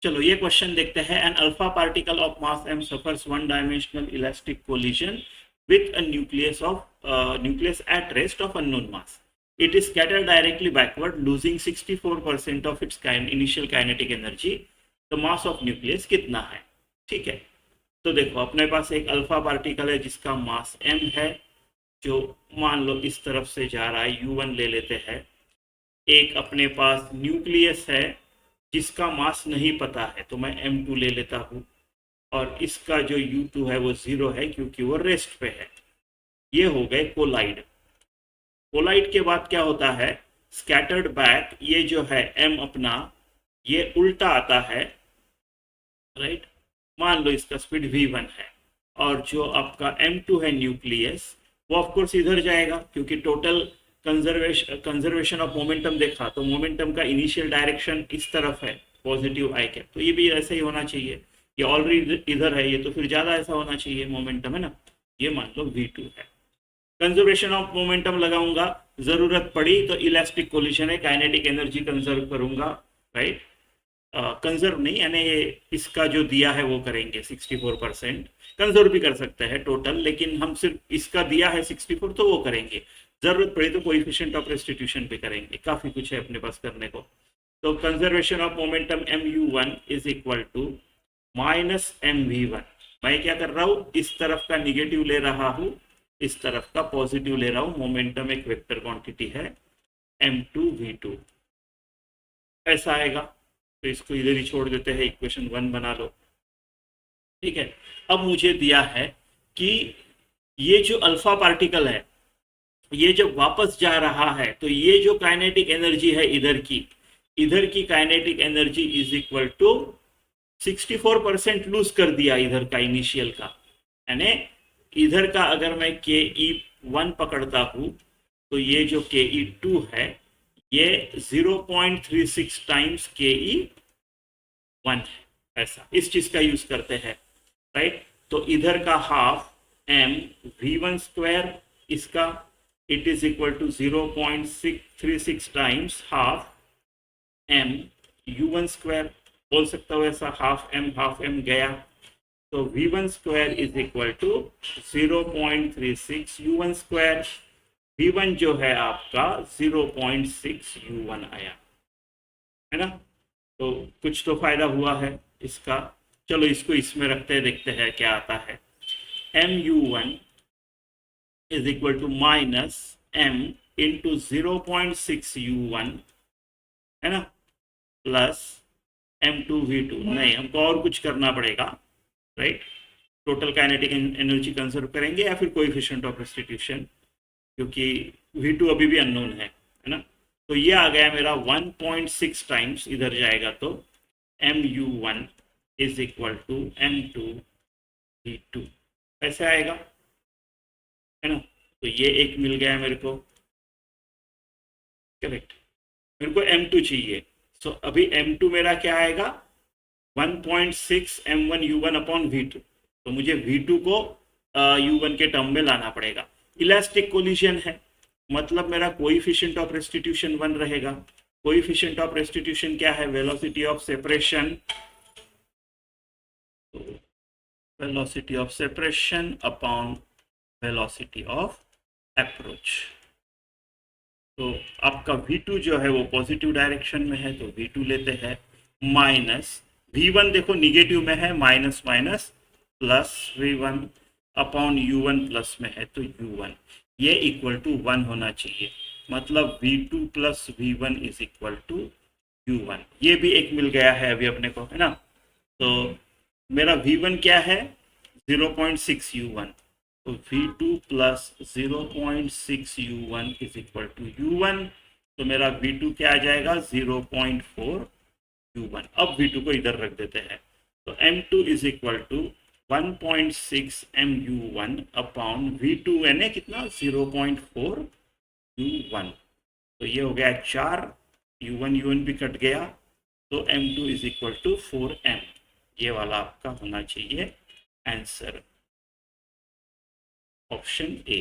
चलो ये क्वेश्चन देखते हैं। An alpha particle of mass m suffers one dimensional elastic collision with a nucleus at rest of unknown mass. It is scattered directly backward, losing 64% of its initial kinetic energy. The mass of nucleus कितना है? ठीक है, तो देखो अपने पास एक alpha particle है जिसका मास m है, जो मान लो इस तरफ से जा रहा है, u1 ले लेते हैं। एक अपने पास न्यूक्लियस है जिसका मास नहीं पता है, तो मैं m2 ले लेता हूँ, और इसका जो u2 है वो 0 है क्योंकि वो रेस्ट पे है। ये हो गए कोलाइड। कोलाइड के बाद क्या होता है? स्कैटर्ड बैक, ये जो है m अपना, ये उल्टा आता है, राइट। मान लो इसका स्पीड v1 है, और जो आपका m2 है न्यूक्लियस, वो ऑफकोर्स इधर जाएगा क्योंकि टोटल कंजर्वेशन ऑफ मोमेंटम देखा तो मोमेंटम का इनिशियल डायरेक्शन इस तरफ है, पॉजिटिव आई कैप, तो ये भी ऐसे ही होना चाहिए। ये ऑलरेडी इधर है, ये तो फिर ज़्यादा ऐसा होना चाहिए मोमेंटम, है ना। ये मान लो v2 है। कंजर्वेशन ऑफ मोमेंटम लगाऊंगा, जरूरत पड़ी तो इलास्टिक कोलिशन है, काइनेटिक एनर्जी कंजर्व करूंगा, राइट। कंजर्व नहीं, यानी इसका जो दिया है वो करेंगे 64%, कंजर्व भी कर सकते हैं टोटल, लेकिन हम सिर्फ इसका दिया है 64 तो वो करेंगे। जरूरत पड़ी तो कोएफिशिएंट ऑफ रेस्टिट्यूशन भी करेंगे, काफी कुछ है अपने पास करने को। तो conservation of momentum mu1 is equal to minus mv1। मैं क्या कर रहा हूँ, इस तरफ का निगेटिव ले रहा हूँ, इस तरफ का पॉजिटिव ले रहा हूँ। मोमेंटम एक वेक्टर क्वांटिटी है, m2v2 ऐसा आएगा। तो इसको इधर ही छोड़ देते हैं, इक्वेशन 1 बना लो, ठीक है। अब मुझे दिया है कि ये जो अल्फा पार्टिकल है, ये जब वापस जा रहा है तो ये जो काइनेटिक एनर्जी है इधर की kinetic energy is equal to 64% lose कर दिया इधर का इनिशियल का, यानी इधर का अगर मैं ke1 पकड़ता हूँ तो ये जो ke2 है ये 0.36 टाइम्स ke1 है, ऐसा इस चीज का यूज करते हैं, राइट। तो इधर का हाफ m v1 स्क्वायर, इसका it is equal to 0.36 times half m u1 square, बोल सकता हूँ ऐसा, हाफ m गया, तो v1 square is equal to 0.36 u1 square. v1 जो है आपका 0.6 u1 आया, है ना। तो कुछ तो फायदा हुआ है इसका। चलो इसको इसमें रखते हैं, देखते हैं क्या आता है। mu1 is equal to minus m into 0.6 u1, है ना, प्लस m2v2। नहीं, हमको और कुछ करना पड़ेगा, right. Total kinetic energy conserve करेंगे या फिर कोएफिशिएंट ऑफ रेस्टिट्यूशन, क्योंकि v2 अभी भी अननोन है ना। तो ये आ गया मेरा 1.6 टाइम्स, इधर जाएगा तो mu1 is equal to m2v2 ऐसे आएगा, है ना। तो ये एक मिल गया मेरे को, करेक्ट। मेरे को m2 चाहिए, सो अभी m2 मेरा क्या आएगा, 1.6 m1 u1 अपॉन v2। तो मुझे v2 को u1 के टर्म में लाना पड़ेगा। इलास्टिक कोलिजन है, मतलब मेरा कोएफिशिएंट ऑफ रेस्टिट्यूशन 1 रहेगा। कोएफिशिएंट ऑफ रेस्टिट्यूशन क्या है, velocity of separation, velocity of separation upon velocity of approach. तो आपका v2 जो है वो पॉजिटिव डायरेक्शन में है, तो v2 लेते हैं, माइनस v1 देखो निगेटिव में है, minus minus plus v1 upon u1 plus में है, तो u1 ये इक्वल टू 1 होना चाहिए, मतलब v2 plus v1 is equal to u1। ये भी एक मिल गया है अभी अपने को, है ना। तो मेरा v1 क्या है, 0.6 u1, तो v2 plus 0.6 u1 is equal to u1। तो मेरा v2 क्या आ जाएगा, 0.4 u1। अब v2 को इधर रख देते हैं, तो m2 is equal to 1.6 mu1 upon v2 यानी कितना, 0.4 u1। तो ये हो गया 4, u1 भी कट गया, तो m2 is equal to 4m। ये वाला आपका होना चाहिए आंसर, ऑप्शन ए।